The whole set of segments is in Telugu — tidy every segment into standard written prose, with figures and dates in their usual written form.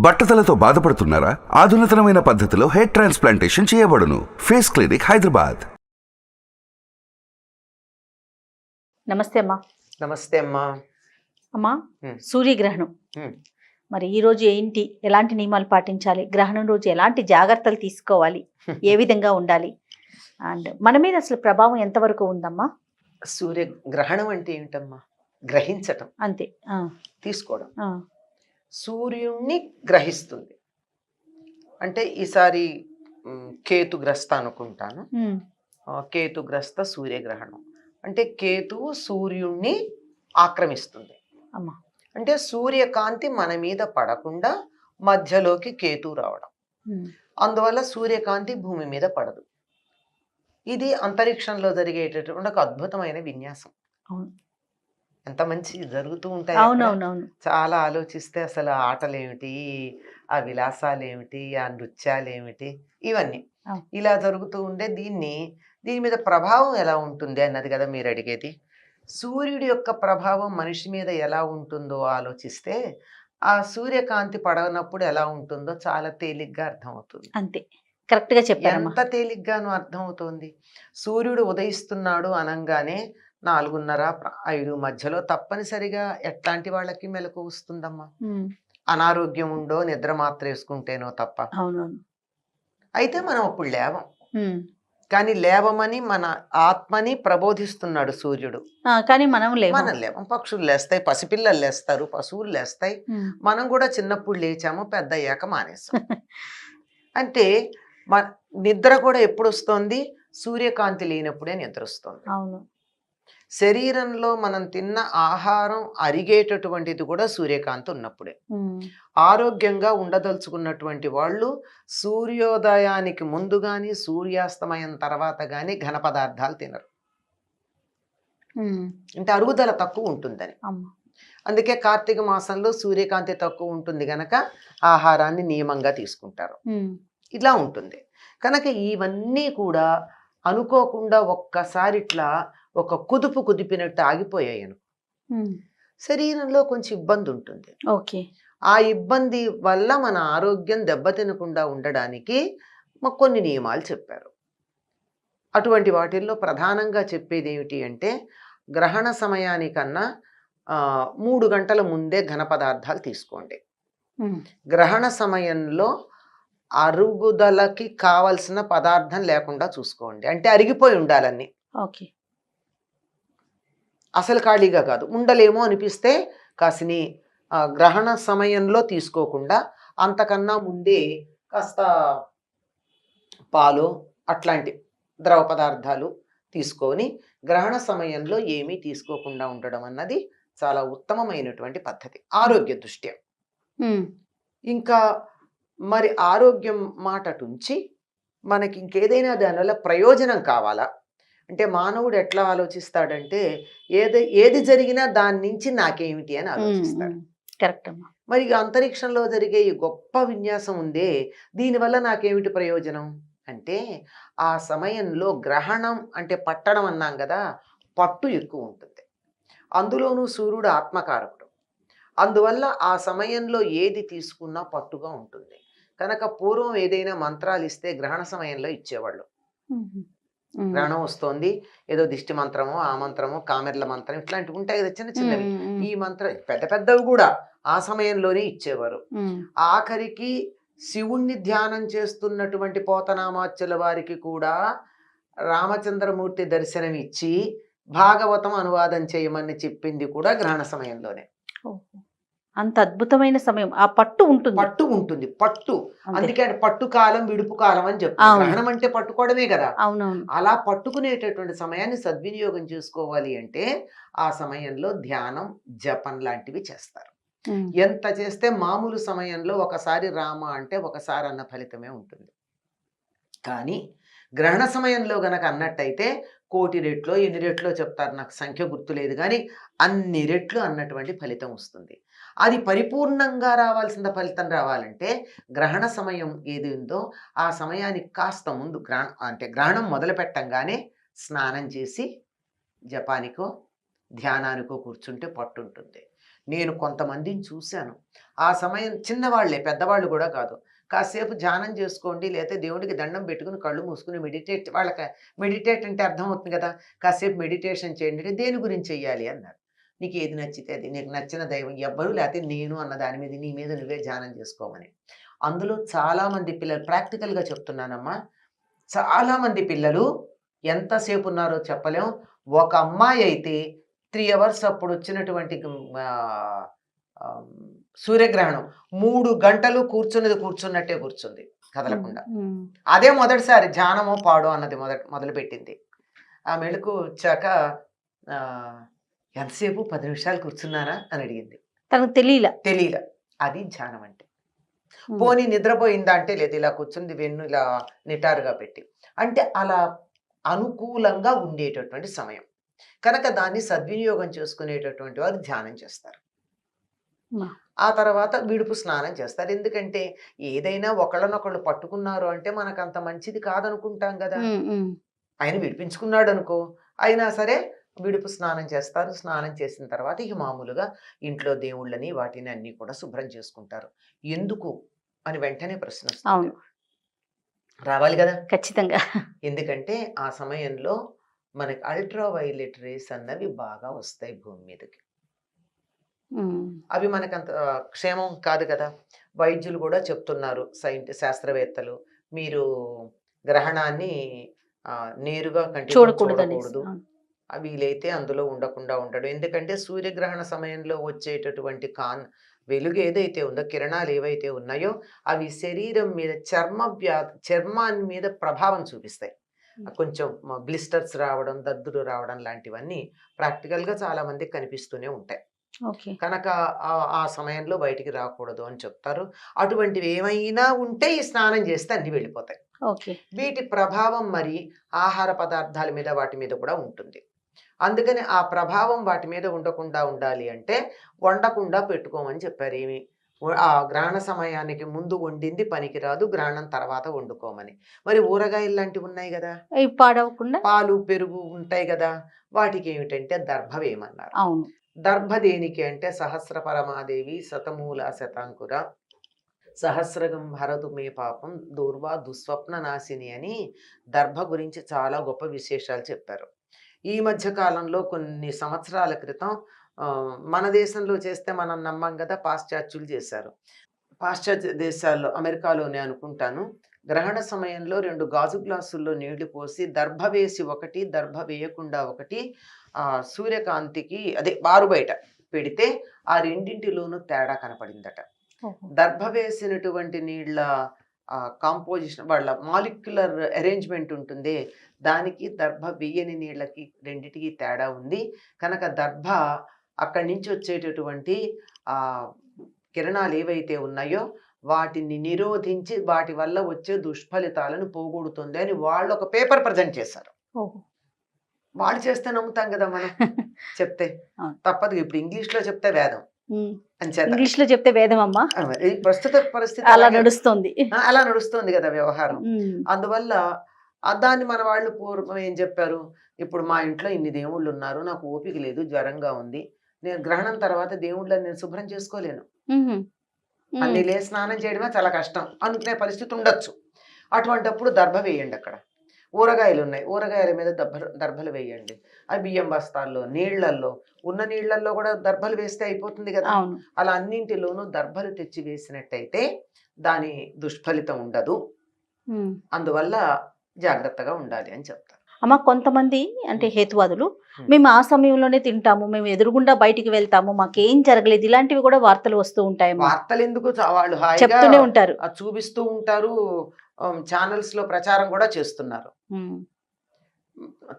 బట్టతలతో బాధపడుతున్నారా? ఆధునితనమైన పద్ధతిలో హెయిర్ ట్రాన్స్ప్లాంటేషన్ చేయబడును. Face clinic, Hyderabad. నమస్తే అమ్మా. నమస్తే అమ్మా. అమ్మా, సూర్యగ్రహణం మరి ఈ రోజు ఏంటి, ఎలాంటి నియమాలు పాటించాలి, గ్రహణం రోజు ఎలాంటి జాగ్రత్తలు తీసుకోవాలి, ఏ విధంగా ఉండాలి, అండ్ మన మీద అసలు ప్రభావం ఎంతవరకు ఉందమ్మా? సూర్యగ్రహణం అంటే ఏమిటమ్మా? గ్రహించటం, అంతే. తీసుకోవడం. సూర్యుణ్ణి గ్రహిస్తుంది అంటే ఈసారి కేతుగ్రస్త అనుకుంటాను. కేతుగ్రస్త సూర్యగ్రహణం అంటే కేతువు సూర్యుణ్ణి ఆక్రమిస్తుంది అమ్మా. అంటే సూర్యకాంతి మన మీద పడకుండా మధ్యలోకి కేతువు రావడం, అందువల్ల సూర్యకాంతి భూమి మీద పడదు. ఇది అంతరిక్షంలో జరిగేటటువంటి ఒక అద్భుతమైన విన్యాసం. ఎంత మంచి జరుగుతూ ఉంటాయి. అవునవునవును. చాలా ఆలోచిస్తే అసలు ఆటలు ఏమిటి, ఆ విలాసాలు ఏమిటి, ఆ నృత్యాలు ఏమిటి, ఇవన్నీ ఇలా జరుగుతూ ఉండే దీని మీద ప్రభావం ఎలా ఉంటుంది అన్నది కదా మీరు అడిగేది. సూర్యుడి యొక్క ప్రభావం మనిషి మీద ఎలా ఉంటుందో ఆలోచిస్తే ఆ సూర్యకాంతి పడనప్పుడు ఎలా ఉంటుందో చాలా తేలిగ్గా అర్థమవుతుంది. అంతే, కరెక్ట్ గా చెప్పారు. ఎంత తేలిగ్గాను అర్థమవుతోంది. సూర్యుడు ఉదయిస్తున్నాడు అనగానే 4:30-5 మధ్యలో తప్పనిసరిగా ఎట్లాంటి వాళ్ళకి మెలకు వస్తుందమ్మా? అనారోగ్యం ఉండో నిద్ర మాత్రం వేసుకుంటేనో తప్ప. అవునవును. అయితే మనం అప్పుడు లేవం, కానీ లేవమని మన ఆత్మని ప్రబోధిస్తున్నాడు సూర్యుడు. కానీ మనం లేవం. పక్షులు లేస్తాయి, పసిపిల్లలు లేస్తారు, పశువులు లేస్తాయి. మనం కూడా చిన్నప్పుడు లేచాము, పెద్ద అయ్యాక మానేస్తాం. అంటే నిద్ర కూడా ఎప్పుడు వస్తుంది? సూర్యకాంతి లేనప్పుడే నిద్ర వస్తుంది. అవును. శరీరంలో మనం తిన్న ఆహారం అరిగేటటువంటిది కూడా సూర్యకాంతి ఉన్నప్పుడే. ఆరోగ్యంగా ఉండదలుచుకున్నటువంటి వాళ్ళు సూర్యోదయానికి ముందు గాని సూర్యాస్తమయం తర్వాత గాని ఘన పదార్థాలు తినరు. అంటే అరుగుదల తక్కువ ఉంటుందని. అందుకే కార్తీక మాసంలో సూర్యకాంతి తక్కువ ఉంటుంది గనక ఆహారాన్ని నియమంగా తీసుకుంటారు. ఇలా ఉంటుంది కనుక ఇవన్నీ కూడా అనుకోకుండా ఒక్కసారి ఇట్లా ఒక కుదిపినట్టు ఆగిపోయాయను. శరీరంలో కొంచెం ఇబ్బంది ఉంటుంది. ఓకే. ఆ ఇబ్బంది వల్ల మన ఆరోగ్యం దెబ్బతినకుండా ఉండడానికి కొన్ని నియమాలు చెప్పారు. అటువంటి వాటిల్లో ప్రధానంగా చెప్పేది ఏమిటి అంటే, గ్రహణ సమయానికన్నా 3 గంటల ముందే ఘన పదార్థాలు తీసుకోండి. గ్రహణ సమయంలో అరుగుదలకి కావలసిన పదార్థం లేకుండా చూసుకోండి. అంటే అరిగిపోయి ఉండాలన్నీ. ఓకే. అసలు ఖాళీగా కాదు, ఉండలేమో అనిపిస్తే కాసిని గ్రహణ సమయంలో తీసుకోకుండా అంతకన్నా ముందే కాస్త పాలు అట్లాంటి ద్రవ పదార్థాలు తీసుకొని గ్రహణ సమయంలో ఏమీ తీసుకోకుండా ఉండడం అన్నది చాలా ఉత్తమమైనటువంటి పద్ధతి ఆరోగ్య దృష్ట్యా. ఇంకా మరి ఆరోగ్యం మాట ఉంచి మనకి ఇంకేదైనా దానివల్ల ప్రయోజనం కావాలా అంటే మానవుడు ఎట్లా ఆలోచిస్తాడంటే ఏది జరిగినా దాని నుంచి నాకేమిటి అని ఆలోచిస్తాడు. కరెక్ట్ అమ్మా. మరి అంతరిక్షంలో జరిగే ఈ గొప్ప విన్యాసం ఉందే, దీనివల్ల నాకేమిటి ప్రయోజనం అంటే ఆ సమయంలో గ్రహణం అంటే పట్టడం అన్నాం కదా, పట్టు ఎక్కువ ఉంటుంది. అందులోనూ సూర్యుడు ఆత్మకారకుడు, అందువల్ల ఆ సమయంలో ఏది తీసుకున్నా పట్టుగా ఉంటుంది. కనుక పూర్వం ఏదైనా మంత్రాలు ఇస్తే గ్రహణ సమయంలో ఇచ్చేవాళ్ళు. గ్రహణం వస్తోంది, ఏదో దిష్టి మంత్రమో ఆ మంత్రమో కామెర్ల మంత్రం ఇట్లాంటివి ఉంటాయి కదా చిన్న చిన్నవి. ఈ మంత్రం పెద్దవి కూడా ఆ సమయంలోనే ఇచ్చేవారు. ఆఖరికి శివుణ్ణి ధ్యానం చేస్తున్నటువంటి పోతనామాచ్యుల వారికి కూడా రామచంద్రమూర్తి దర్శనం ఇచ్చి భాగవతం అనువాదం చేయమని చెప్పింది కూడా గ్రహణ సమయంలోనే. అంత అద్భుతమైన సమయం, ఆ పట్టు ఉంటుంది. పట్టు అందుకే పట్టు కాలం విడుపు కాలం అని చెప్తారు. గ్రహణం అంటే పట్టుకోవడమే కదా. అవునవును. అలా పట్టుకునేటటువంటి సమయాన్ని సద్వినియోగం చేసుకోవాలి అంటే ఆ సమయంలో ధ్యానం, జపం లాంటివి చేస్తారు. ఎంత చేస్తే మామూలు సమయంలో ఒకసారి రామ అంటే ఒకసారి అన్న ఫలితమే ఉంటుంది. కానీ గ్రహణ సమయంలో గనక అన్నట్టయితే 1,000,000 రెట్లో 8 రెట్లో చెప్తారు, నాకు సంఖ్య గుర్తులేదు, కానీ అన్ని రెట్లు అన్నటువంటి ఫలితం వస్తుంది. అది పరిపూర్ణంగా రావాల్సిన ఫలితం రావాలంటే గ్రహణ సమయం ఏది ఉందో ఆ సమయానికి కాస్త ముందు గ్రహణం మొదలు పెట్టంగానే స్నానం చేసి జపానికో ధ్యానానికో కూర్చుంటే పట్టుంటుంది. నేను కొంతమందిని చూశాను. ఆ సమయం చిన్నవాళ్లే, పెద్దవాళ్ళు కూడా కాదు. కాసేపు ధ్యానం చేసుకోండి, లేకపోతే దేవుడికి దండం పెట్టుకుని కళ్ళు మూసుకుని వాళ్ళకి మెడిటేట్ అంటే అర్థమవుతుంది కదా! కాసేపు మెడిటేషన్ చేయండి అంటే, దేని గురించి చెయ్యాలి అన్నారు. నీకు ఏది నచ్చితే అది, నీకు నచ్చిన దైవం ఎవ్వరు, లేకపోతే నేను అన్న దాని మీద నీ మీద నువ్వే ధ్యానం చేసుకోమని. అందులో చాలామంది పిల్లలు, ప్రాక్టికల్‌గా చెప్తున్నానమ్మా, చాలామంది పిల్లలు ఎంతసేపు ఉన్నారో చెప్పలేం. ఒక అమ్మాయి అయితే 3 అవర్స్ అప్పుడు వచ్చినటువంటి ఆహ్, ఆహ్, సూర్యగ్రహణం 3 గంటలు కూర్చున్నట్టే కూర్చుంది కదలకుండా. అదే మొదటిసారి ధ్యానమో పాడో అన్నది మొదలుపెట్టింది. ఆ మెళుకు వచ్చాక ఎంతసేపు 10 నిమిషాలు కూర్చున్నానా అని అడిగింది. తనకు తెలియల. అది ధ్యానం అంటే. పోనీ నిద్రపోయిందా అంటే లేదు, ఇలా కూర్చుంది వెన్ను ఇలా నిటారుగా పెట్టి. అంటే అలా అనుకూలంగా ఉండేటటువంటి సమయం కనుక దాన్ని సద్వినియోగం చేసుకునేటటువంటి వారు ధ్యానం చేస్తారు. ఆ తర్వాత విడుపు స్నానం చేస్తారు. ఎందుకంటే ఏదైనా ఒకళ్ళనొకళ్ళు పట్టుకున్నారు అంటే మనకు అంత మంచిది కాదనుకుంటాం కదా. ఆయన విడిపించుకున్నాడు అనుకో, అయినా సరే విడుపు స్నానం చేస్తారు. స్నానం చేసిన తర్వాత ఇక మామూలుగా ఇంట్లో దేవుళ్ళని వాటిని అన్ని కూడా శుభ్రం చేసుకుంటారు. ఎందుకు అని వెంటనే ప్రశ్న వస్తుంది. రావాలి కదా, ఖచ్చితంగా. ఎందుకంటే ఆ సమయంలో మనకి అల్ట్రా వైలెట్ రేస్ అన్నవి బాగా వస్తాయి భూమి మీదకి. అవి మనకంత క్షేమం కాదు కదా. వైద్యులు కూడా చెప్తున్నారు, శాస్త్రవేత్తలు, మీరు గ్రహణాన్ని నేరుగా కంటితో చూడకూడదు, వీలైతే అందులో ఉండకుండా ఉండడం. ఎందుకంటే సూర్యగ్రహణ సమయంలో వచ్చేటటువంటి వెలుగు ఏదైతే ఉందో, కిరణాలు ఏవైతే ఉన్నాయో అవి శరీరం మీద చర్మాన్ని మీద ప్రభావం చూపిస్తాయి. కొంచెం బ్లిస్టర్స్ రావడం, దద్దులు రావడం లాంటివన్నీ ప్రాక్టికల్గా చాలా మందికి కనిపిస్తూనే ఉంటాయి. కనుక ఆ సమయంలో బయటికి రాకూడదు అని చెప్తారు. అటువంటివి ఏమైనా ఉంటే ఈ స్నానం చేస్తే అన్ని వెళ్ళిపోతాయి. వీటి ప్రభావం మరి ఆహార పదార్థాల మీద వాటి మీద కూడా ఉంటుంది. అందుకని ఆ ప్రభావం వాటి మీద ఉండకుండా ఉండాలి అంటే వండకుండా పెట్టుకోమని చెప్పారు. ఏమి ఆ గ్రహణ సమయానికి ముందు వండింది పనికిరాదు, గ్రహణం తర్వాత వండుకోమని. మరి ఊరగాయలు లాంటివి ఉన్నాయి కదా, పాడవకుండా పాలు పెరుగు ఉంటాయి కదా, వాటికి ఏమిటంటే దర్భ వేయమన్నారు. దర్భ దేనికి అంటే సహస్ర పరమాదేవి శతమూల శతాంకుర సహస్రగం భరతు మే పాపం దూర్వా దుస్వప్న నాశిని అని దర్భ గురించి చాలా గొప్ప విశేషాలు చెప్పారు. ఈ మధ్య కాలంలో కొన్ని సంవత్సరాల క్రితం మన దేశంలో చేస్తే మనం నమ్మం కదా, పాశ్చాత్యులు చేశారు. పాశ్చాత్య దేశాల్లో, అమెరికాలోనే అనుకుంటాను, గ్రహణ సమయంలో 2 గాజు గ్లాసుల్లో నీళ్లు పోసి దర్భ వేసి ఒకటి, దర్భ వేయకుండా ఒకటి సూర్యకాంతికి అదే బారు బయట పెడితే ఆ రెండింటిలోనూ తేడా కనపడిందట. దర్భ వేసినటువంటి నీళ్ళ కాంపోజిషన్, వాళ్ళ మాలిక్యులర్ అరేంజ్మెంట్ ఉంటుంది, దానికి దర్భ వేయని నీళ్ళకి రెండిటికి తేడా ఉంది. కనుక దర్భ అక్కడి నుంచి వచ్చేటటువంటి కిరణాలు ఏవైతే ఉన్నాయో వాటిని నిరోధించి వాటి వల్ల వచ్చే దుష్ఫలితాలను పోగొడుతుంది అని వాళ్ళు ఒక పేపర్ ప్రజెంట్ చేశారు. వాళ్ళు చేస్తే నమ్ముతాం కదా మనం, చెప్తే తప్పదు. ఇప్పుడు ఇంగ్లీష్లో చెప్తే వేదం, ఇంగ్లీష్ లో చెప్తే వేదం అమ్మా, ప్రస్తుత పరిస్థితి అలా నడుస్తుంది కదా వ్యవహారం. అందువల్ల దాన్ని మన వాళ్ళు పూర్వం ఏం చెప్పారు, ఇప్పుడు మా ఇంట్లో ఇన్ని దేవుళ్ళు ఉన్నారు, నాకు ఓపిక లేదు, జ్వరంగా ఉంది, నేను గ్రహణం తర్వాత దేవుళ్ళని నేను శుభ్రం చేసుకోలేను, అన్ని స్నానం చేయడమే చాలా కష్టం అనుకునే పరిస్థితి ఉండొచ్చు. అటువంటిప్పుడు దర్భ వేయండి. అక్కడ ఊరగాయలు ఉన్నాయి, ఊరగాయల మీద దర్భలు వేయండి. అవి బియ్యం బస్తాల్లో, నీళ్లల్లో, ఉన్న నీళ్లల్లో కూడా దర్భలు వేస్తే అయిపోతుంది కదా. అలా అన్నింటిలోనూ దర్భలు తెచ్చి వేసినట్టయితే దాని దుష్ఫలితం ఉండదు. అందువల్ల జాగ్రత్తగా ఉండాలి అని చెప్తారు. అమ్మ, కొంతమంది అంటే హేతువాదులు, మేము ఆ సమయంలోనే తింటాము, మేము ఎదురుగుండా బయటికి వెళ్తాము, మాకేం జరగలేదు, ఇలాంటివి కూడా వార్తలు వస్తూ ఉంటాయి. వార్తలు ఎందుకు, వాళ్ళు చెప్తూనే ఉంటారు, చూపిస్తూ ఉంటారు, ఛానల్స్ లో ప్రచారం కూడా చేస్తున్నారు.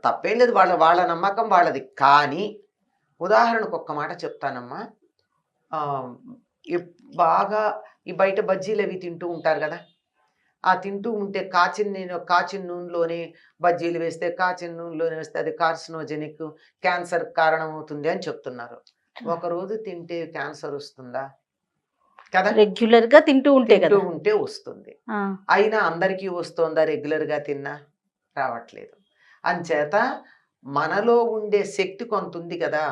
తప్పేం లేదు, వాళ్ళ నమ్మకం వాళ్ళది. కానీ ఉదాహరణకు ఒక్క మాట చెప్తానమ్మా, బాగా ఈ బయట బజ్జీలు అవి తింటూ ఉంటారు కదా, ఆ తింటూ ఉంటే కాచిన నూనెలోనే బజ్జీలు వేస్తే, కాచిన నూనెలోనే వేస్తే అది కార్సినోజెనిక్, క్యాన్సర్ కారణమవుతుంది అని చెప్తున్నారు. ఒకరోజు తింటే క్యాన్సర్ వస్తుందా? కదా, రెగ్యులర్ గా తింటూ ఉంటే వస్తుంది. అయినా అందరికీ వస్తుందా రెగ్యులర్ గా తిన్నా? రావట్లేదు. అంచేత మనలో ఉండే శక్తి కొంత ఉంది కదా,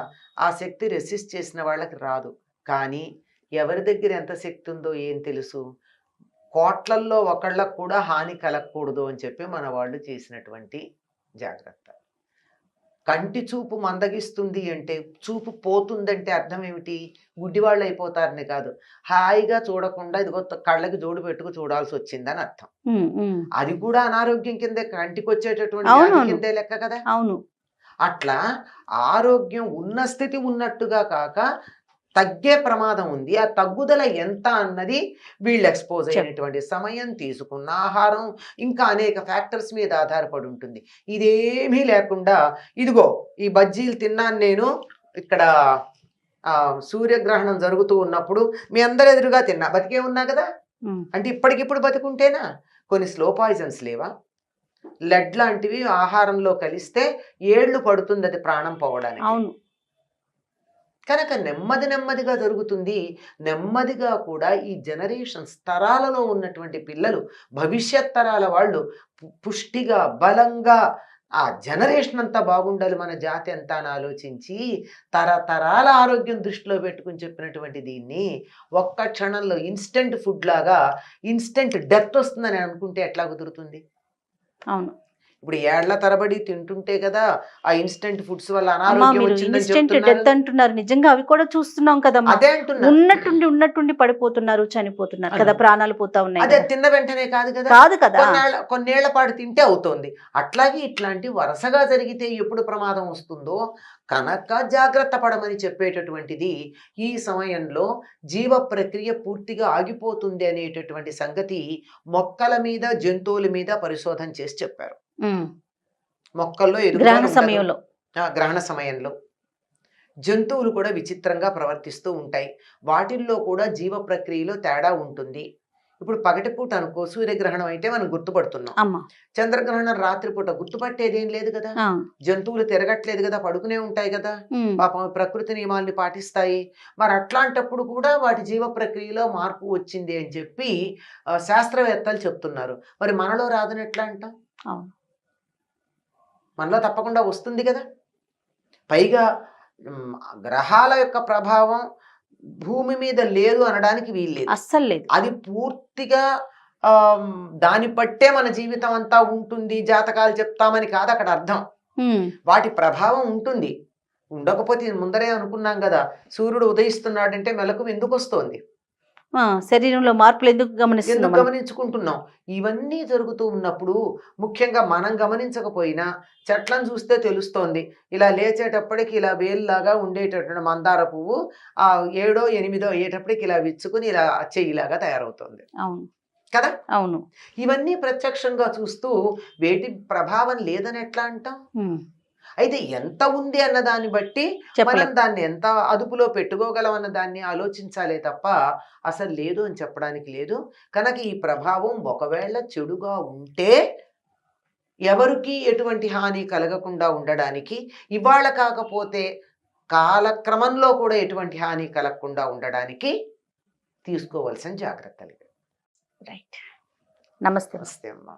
ఆ శక్తి రెసిస్ట్ చేసిన వాళ్ళకి రాదు. కానీ ఎవరి దగ్గర ఎంత శక్తి ఉందో ఏం తెలుసు? కోట్లల్లో ఒకళ్ళకు కూడా హాని కలగకూడదు అని చెప్పి మన వాళ్ళు చేసినటువంటి జాగ్రత్త. కంటి చూపు మందగిస్తుంది అంటే, చూపు పోతుందంటే అర్థం ఏమిటి? గుడ్డివాళ్ళు అయిపోతారని కాదు. హాయిగా చూడకుండా ఇదిగో కళ్ళకి జోడు పెట్టుకు చూడాల్సి వచ్చిందని అర్థం. అది కూడా అనారోగ్యం కిందే, కంటికి వచ్చేటటువంటి వ్యాధి కిందే లెక్క కదా. అవును. అట్లా ఆరోగ్యం ఉన్న స్థితి ఉన్నట్టుగా కాక తగ్గే ప్రమాదం ఉంది. ఆ తగ్గుదల ఎంత అన్నది వీళ్ళు ఎక్స్పోజ్ అయినటువంటి సమయం, తీసుకున్న ఆహారం, ఇంకా అనేక ఫ్యాక్టర్స్ మీద ఆధారపడి ఉంటుంది. ఇదేమీ లేకుండా ఇదిగో ఈ బజ్జీలు తిన్నాను నేను ఇక్కడ సూర్యగ్రహణం జరుగుతూ ఉన్నప్పుడు మీ అందరు ఎదురుగా తిన్నా, బతికే ఉన్నా కదా. అంటే ఇప్పటికిప్పుడు బతుకుంటేనా? కొన్ని స్లో పాయిజన్స్ లేవా? లెడ్ లాంటివి ఆహారంలో కలిస్తే ఏళ్ళు పడుతుంది అది ప్రాణం పోవడానికి. అవును. కనుక నెమ్మదిగా జరుగుతుంది. నెమ్మదిగా కూడా ఈ జనరేషన్స్ తరాలలో ఉన్నటువంటి పిల్లలు, భవిష్యత్ తరాల వాళ్ళు పుష్టిగా, బలంగా, ఆ జనరేషన్ అంతా బాగుండాలి, మన జాతి అంతా అని ఆలోచించి తరతరాల ఆరోగ్యం దృష్టిలో పెట్టుకుని చెప్పినటువంటి దీన్ని ఒక్క క్షణంలో ఇన్స్టెంట్ ఫుడ్ లాగా ఇన్స్టెంట్ డెత్ వస్తుందని అనుకుంటే ఎట్లా కుదురుతుంది? అవును. ఇప్పుడు ఏళ్ల తరబడి తింటుంటే కదా ఆ ఇన్స్టెంట్ ఫుడ్స్ వల్ల అనారోగ్యం వచ్చిందని ఇన్స్టెంట్ డెత్ చెప్తున్నారు. అంటున్నారు. నిజంగా అవి కూడా చూస్తున్నాం కదా. అదే అంటున్నా, ఉన్నట్టుండి పడిపోతున్నారు, చనిపోతున్నారు కదా, ప్రాణాలు పోతా ఉన్నాయి. అదే తిన్న వెంటనే కాదు కదా, కాదు కదా, కొన్నేళ్ల పాటు తింటే అవుతోంది. అట్లాగే ఇట్లాంటి వరుసగా జరిగితే ఎప్పుడు ప్రమాదం వస్తుందో కనుక జాగ్రత్త పడమని చెప్పేటటువంటిది. ఈ సమయంలో జీవ ప్రక్రియ పూర్తిగా ఆగిపోతుంది అనేటటువంటి సంగతి మొక్కల మీద, జంతువుల మీద పరిశోధన చేసి చెప్పారు. మొక్కల్లో గ్రహణ సమయంలో, గ్రహణ సమయంలో జంతువులు కూడా విచిత్రంగా ప్రవర్తిస్తూ ఉంటాయి. వాటిల్లో కూడా జీవ ప్రక్రియలో తేడా ఉంటుంది. ఇప్పుడు పగటిపూట అనుకో సూర్యగ్రహణం అయితే మనం గుర్తుపడుతున్నాం. చంద్రగ్రహణం రాత్రిపూట గుర్తుపట్టేది ఏం లేదు కదా. జంతువులు తిరగట్లేదు కదా, పడుకునే ఉంటాయి కదా, పాపం ప్రకృతి నియమాల్ని పాటిస్తాయి. మరి అట్లాంటప్పుడు కూడా వాటి జీవ ప్రక్రియలో మార్పు వచ్చింది అని చెప్పి శాస్త్రవేత్తలు చెప్తున్నారు. మరి మనలో రాదని ఎట్లా అంటాం? మనలో తప్పకుండా వస్తుంది కదా. పైగా గ్రహాల యొక్క ప్రభావం భూమి మీద లేదు అనడానికి వీల్లేదు, అస్సలు లేదు. అది పూర్తిగా దాన్ని బట్టే మన జీవితం అంతా ఉంటుంది, జాతకాలు చెప్తామని కాదు అక్కడ అర్థం. వాటి ప్రభావం ఉంటుంది. ఉండకపోతే ముందరే అనుకున్నాం కదా, సూర్యుడు ఉదయిస్తున్నాడంటే మెలకు ఎందుకు వస్తోంది? శరీరంలో మార్పులు ఎందుకు గమనించుకుంటున్నాం? ఇవన్నీ జరుగుతూ ఉన్నప్పుడు ముఖ్యంగా మనం గమనించకపోయినా చెట్లను చూస్తే తెలుస్తోంది. ఇలా లేచేటప్పటికి ఇలా వేలులాగా ఉండేటటువంటి మందార పువ్వు 7వ 8వ అయ్యేటప్పటికి ఇలా విచ్చుకుని ఇలా చెయ్యిలాగా తయారవుతుంది కదా. అవును. ఇవన్నీ ప్రత్యక్షంగా చూస్తూ వేటి ప్రభావం లేదని ఎట్లా అంటాం? అయితే ఎంత ఉంది అన్న దాన్ని బట్టి మనం దాన్ని ఎంత అదుపులో పెట్టుకోగలం అన్న దాన్ని ఆలోచించాలే తప్ప అసలు లేదు అని చెప్పడానికి లేదు. కనుక ఈ ప్రభావం ఒకవేళ చెడుగా ఉంటే ఎవరికి ఎటువంటి హాని కలగకుండా ఉండడానికి, ఇవాళ కాకపోతే కాలక్రమంలో కూడా ఎటువంటి హాని కలగకుండా ఉండడానికి తీసుకోవాల్సిన జాగ్రత్తలు. రైట్. నమస్తే. నమస్తే అమ్మా.